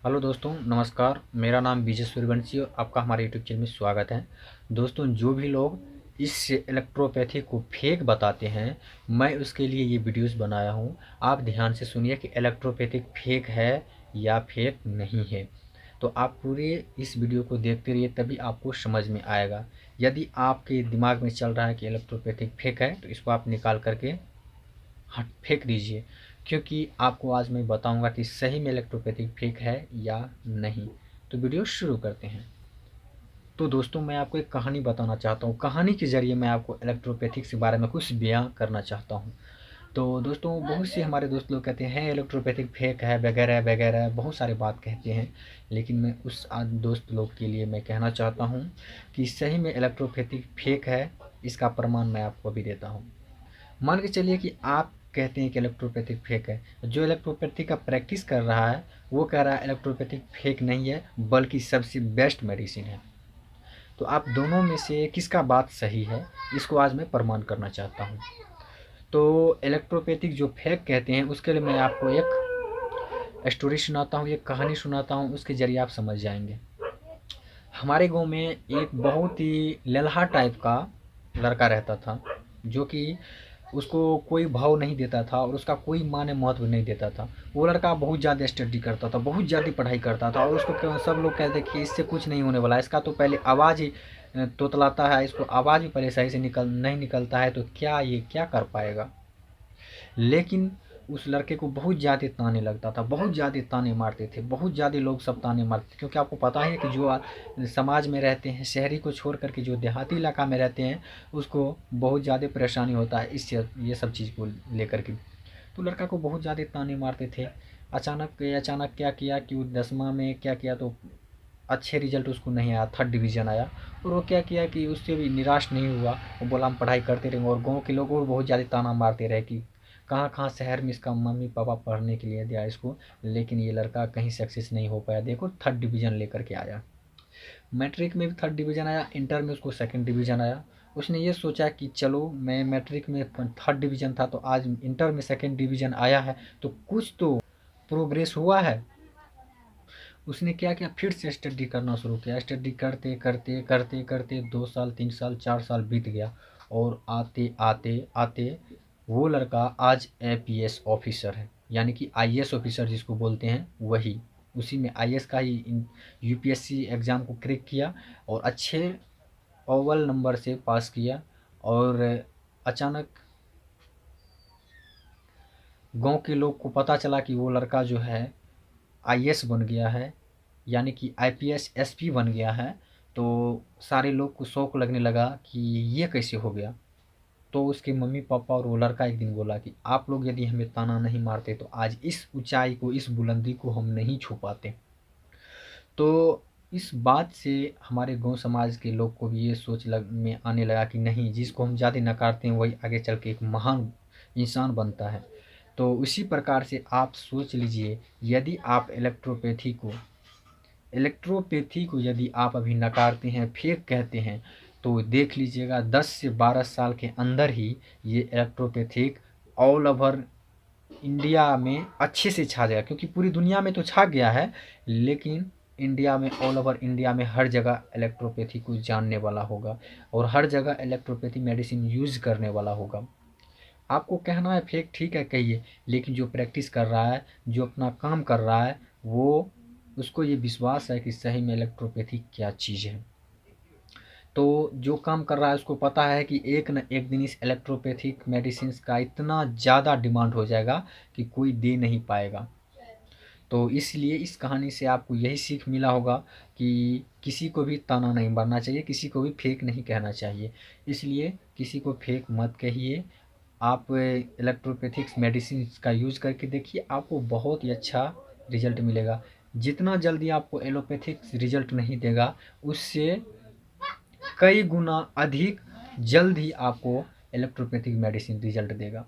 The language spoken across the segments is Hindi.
हेलो दोस्तों, नमस्कार। मेरा नाम विजय सूर्यवंशी और आपका हमारे यूट्यूब चैनल में स्वागत है। दोस्तों, जो भी लोग इस इलेक्ट्रोपैथी को फेक बताते हैं, मैं उसके लिए ये वीडियोस बनाया हूँ। आप ध्यान से सुनिए कि इलेक्ट्रोपैथिक फेक है या फेक नहीं है। तो आप पूरे इस वीडियो को देखते रहिए, तभी आपको समझ में आएगा। यदि आपके दिमाग में चल रहा है कि इलेक्ट्रोपैथिक फेक है, तो इसको आप निकाल करके हट फेंक दीजिए, क्योंकि आपको आज मैं बताऊंगा कि सही में इलेक्ट्रोपैथिक फेक है या नहीं। तो वीडियो शुरू करते हैं। तो दोस्तों, मैं आपको एक कहानी बताना चाहता हूँ। कहानी के ज़रिए मैं आपको इलेक्ट्रोपैथिक के बारे में कुछ बयां करना चाहता हूँ। तो दोस्तों, बहुत से हमारे दोस्त लोग कहते हैं इलेक्ट्रोपैथिक फेक है, वगैरह वगैरह बहुत सारे बात कहते हैं। लेकिन मैं उस दोस्त लोग के लिए मैं कहना चाहता हूँ कि सही में इलेक्ट्रोपैथिक फेक है। इसका प्रमाण मैं आपको अभी देता हूँ। मान के चलिए कि आप कहते हैं कि इलेक्ट्रोपैथिक फेक है। जो इलेक्ट्रोपैथिक का प्रैक्टिस कर रहा है वो कह रहा है इलेक्ट्रोपैथिक फेक नहीं है, बल्कि सबसे बेस्ट मेडिसिन है। तो आप दोनों में से किसका बात सही है, इसको आज मैं प्रमाण करना चाहता हूँ। तो इलेक्ट्रोपैथिक जो फेक कहते हैं, उसके लिए मैं आपको एक स्टोरी सुनाता हूँ, एक कहानी सुनाता हूँ, उसके ज़रिए आप समझ जाएंगे। हमारे गांव में एक बहुत ही लल्हा टाइप का लड़का रहता था, जो कि उसको कोई भाव नहीं देता था और उसका कोई माँ ने महत्व नहीं देता था। वो लड़का बहुत ज़्यादा स्टडी करता था, बहुत ज़्यादा पढ़ाई करता था, और उसको सब लोग कहते कि इससे कुछ नहीं होने वाला है, इसका तो पहले आवाज़ ही तोतलाता है, इसको आवाज़ भी पहले सही से नहीं निकलता है, तो क्या ये क्या कर पाएगा। लेकिन उस लड़के को बहुत ज़्यादा ताने लगता था, बहुत ज़्यादा ताने मारते थे, बहुत ज़्यादा लोग सब ताने मारते थे, क्योंकि आपको पता है कि जो समाज में रहते हैं, शहरी को छोड़ करके जो देहाती इलाका में रहते हैं, उसको बहुत ज़्यादा परेशानी होता है इससे, ये सब चीज़ को लेकर के। तो लड़का को बहुत ज़्यादा ताने मारते थे। अचानक क्या किया कि वो 10वां में क्या किया, तो अच्छे रिजल्ट उसको नहीं आया, 3rd डिवीज़न आया। और वो क्या किया कि उससे भी निराश नहीं हुआ, वो बोला हम पढ़ाई करते रहेंगे। और गाँव के लोग और बहुत ज़्यादा ताना मारते रहे कि कहाँ कहाँ शहर में इसका मम्मी पापा पढ़ने के लिए दिया इसको, लेकिन ये लड़का कहीं सक्सेस नहीं हो पाया। देखो 3rd डिवीज़न लेकर के आया। मैट्रिक में भी 3rd डिवीज़न आया, इंटर में उसको 2nd डिवीज़न आया। उसने ये सोचा कि चलो, मैं मैट्रिक में 3rd डिवीज़न था, तो आज इंटर में 2nd डिवीज़न आया है, तो कुछ तो प्रोग्रेस हुआ है। उसने क्या किया, फिर से स्टडी करना शुरू किया। स्टडी करते करते करते करते 2 साल, 3 साल, 4 साल बीत गया। और आते आते आते वो लड़का आज APS ऑफिसर है, यानी कि IAS ऑफिसर जिसको बोलते हैं वही। उसी में IAS का ही UPSC एग्ज़ाम को क्रैक किया और अच्छे अव्वल नंबर से पास किया। और अचानक गांव के लोग को पता चला कि वो लड़का जो है IAS बन गया है, यानी कि IPS SP बन गया है। तो सारे लोग को शौक लगने लगा कि ये कैसे हो गया। तो उसके मम्मी पापा और वो लड़का एक दिन बोला कि आप लोग यदि हमें ताना नहीं मारते, तो आज इस ऊंचाई को, इस बुलंदी को हम नहीं छू पाते। तो इस बात से हमारे गांव समाज के लोग को भी ये सोच में आने लगा कि नहीं, जिसको हम ज़्यादा नकारते हैं वही आगे चल के एक महान इंसान बनता है। तो उसी प्रकार से आप सोच लीजिए, यदि आप इलेक्ट्रोपैथी को यदि आप अभी नकारते हैं, फेक कहते हैं, तो देख लीजिएगा 10 से 12 साल के अंदर ही ये इलेक्ट्रोपैथिक ऑल ओवर इंडिया में अच्छे से छा जाएगा। क्योंकि पूरी दुनिया में तो छा गया है, लेकिन इंडिया में, ऑल ओवर इंडिया में हर जगह इलेक्ट्रोपैथी को जानने वाला होगा और हर जगह इलेक्ट्रोपैथी मेडिसिन यूज़ करने वाला होगा। आपको कहना है फेक, ठीक है कहिए, लेकिन जो प्रैक्टिस कर रहा है, जो अपना काम कर रहा है, वो उसको ये विश्वास है कि सही में इलेक्ट्रोपैथी क्या चीज़ है। तो जो काम कर रहा है उसको पता है कि एक न एक दिन इस इलेक्ट्रोपैथिक मेडिसिन का इतना ज़्यादा डिमांड हो जाएगा कि कोई दे नहीं पाएगा। तो इसलिए इस कहानी से आपको यही सीख मिला होगा कि किसी को भी ताना नहीं मारना चाहिए, किसी को भी फेक नहीं कहना चाहिए। इसलिए किसी को फेक मत कहिए। आप इलेक्ट्रोपैथिक्स मेडिसिन का यूज़ करके देखिए, आपको बहुत ही अच्छा रिजल्ट मिलेगा। जितना जल्दी आपको एलोपैथिक्स रिजल्ट नहीं देगा, उससे कई गुना अधिक जल्द ही आपको इलेक्ट्रोपैथिक मेडिसिन रिजल्ट देगा।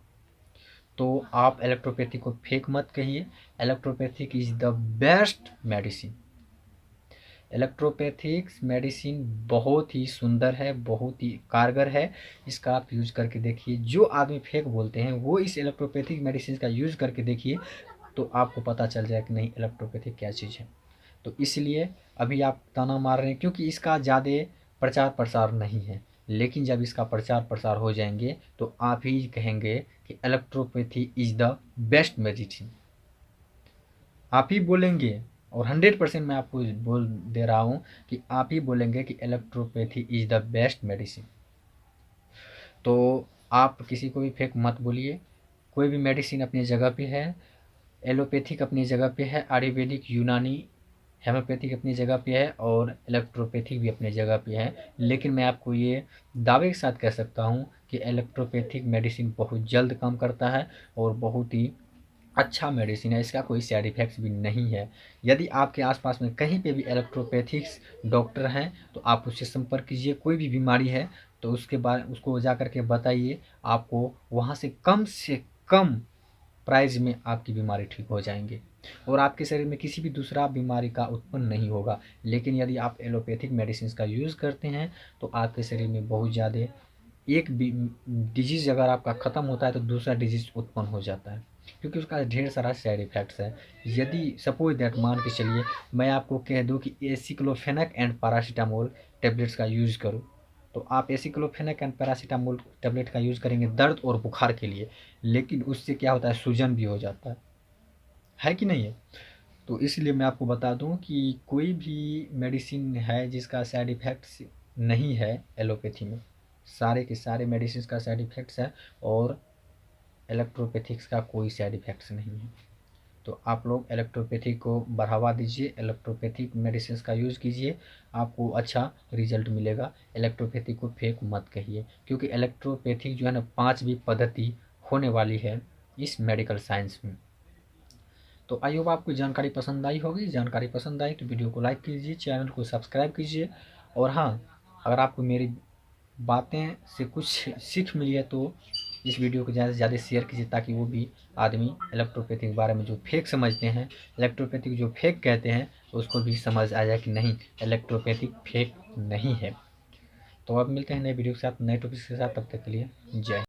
तो आप इलेक्ट्रोपैथी को फेक मत कहिए। Electropathic is the best medicine. Electropathics medicine बहुत ही सुंदर है, बहुत ही कारगर है। इसका आप यूज़ करके देखिए। जो आदमी फेक बोलते हैं वो इस इलेक्ट्रोपैथिक मेडिसिन का यूज़ करके देखिए, तो आपको पता चल जाए कि नहीं इलेक्ट्रोपैथिक क्या चीज़ है। तो इसलिए अभी आप ताना मार रहे हैं क्योंकि इसका ज़्यादा प्रचार प्रसार नहीं है। लेकिन जब इसका प्रचार प्रसार हो जाएंगे तो आप ही कहेंगे कि electropathy is the best medicine. आप ही बोलेंगे और 100% मैं आपको बोल दे रहा हूँ कि आप ही बोलेंगे कि electropathy is the best medicine. तो आप किसी को भी फेक मत बोलिए। कोई भी मेडिसिन अपनी जगह पे है, एलोपैथिक अपनी जगह पे है, आयुर्वेदिक, यूनानी, हेम्योपैथिक अपनी जगह पे है और इलेक्ट्रोपैथिक भी अपनी जगह पे है। लेकिन मैं आपको ये दावे के साथ कह सकता हूँ कि इलेक्ट्रोपैथिक मेडिसिन बहुत जल्द काम करता है और बहुत ही अच्छा मेडिसिन है, इसका कोई साइड इफ़ेक्ट्स भी नहीं है। यदि आपके आसपास में कहीं पे भी एलेक्ट्रोपैथिक्स डॉक्टर हैं तो आप उससे संपर्क कीजिए। कोई भी बीमारी है तो उसके बारे उसको जा कर के बताइए, आपको वहाँ से कम प्राइस में आपकी बीमारी ठीक हो जाएंगे और आपके शरीर में किसी भी दूसरा बीमारी का उत्पन्न नहीं होगा। लेकिन यदि आप एलोपैथिक मेडिसिन का यूज़ करते हैं तो आपके शरीर में बहुत ज़्यादा एक डिजीज़ अगर आपका ख़त्म होता है तो दूसरा डिजीज़ उत्पन्न हो जाता है क्योंकि उसका ढेर सारा साइड इफ़ेक्ट्स है। यदि सपोज दैट मान के चलिए मैं आपको कह दूं कि एसिक्लोफेनेक एंड पैरासीटामोल टेबलेट्स का यूज़ करो तो आप एसिक्लोफेनेक एंड पैरासीटामोल टेबलेट का यूज़ करेंगे दर्द और बुखार के लिए, लेकिन उससे क्या होता है, सूजन भी हो जाता है कि नहीं है। तो इसलिए मैं आपको बता दूं कि कोई भी मेडिसिन है जिसका साइड इफ़ेक्ट्स नहीं है एलोपैथी में, सारे के सारे मेडिसिन का साइड इफ़ेक्ट्स है और इलेक्ट्रोपैथिक्स का कोई साइड इफ़ेक्ट्स नहीं है। तो आप लोग इलेक्ट्रोपैथिक को बढ़ावा दीजिए, इलेक्ट्रोपैथिक मेडिसिन का यूज़ कीजिए, आपको अच्छा रिजल्ट मिलेगा। इलेक्ट्रोपैथिक को फेक मत कहिए क्योंकि इलेक्ट्रोपैथिक जो है ना 5वीं पद्धति होने वाली है इस मेडिकल साइंस में। तो आई होप आपको जानकारी पसंद आई होगी। जानकारी पसंद आई तो वीडियो को लाइक कीजिए, चैनल को सब्सक्राइब कीजिए और हाँ, अगर आपको मेरी बातें से कुछ सीख मिली है तो इस वीडियो को ज़्यादा से ज़्यादा शेयर कीजिए ताकि वो भी आदमी इलेक्ट्रोपैथिक के बारे में जो फेक समझते हैं, इलेक्ट्रोपैथिक जो फेक कहते हैं, तो उसको भी समझ आ जाए कि नहीं, इलेक्ट्रोपैथिक फेक नहीं है। तो अब मिलते हैं नए वीडियो के साथ, नए टॉपिक के साथ। तब तक के लिए जय हिंद।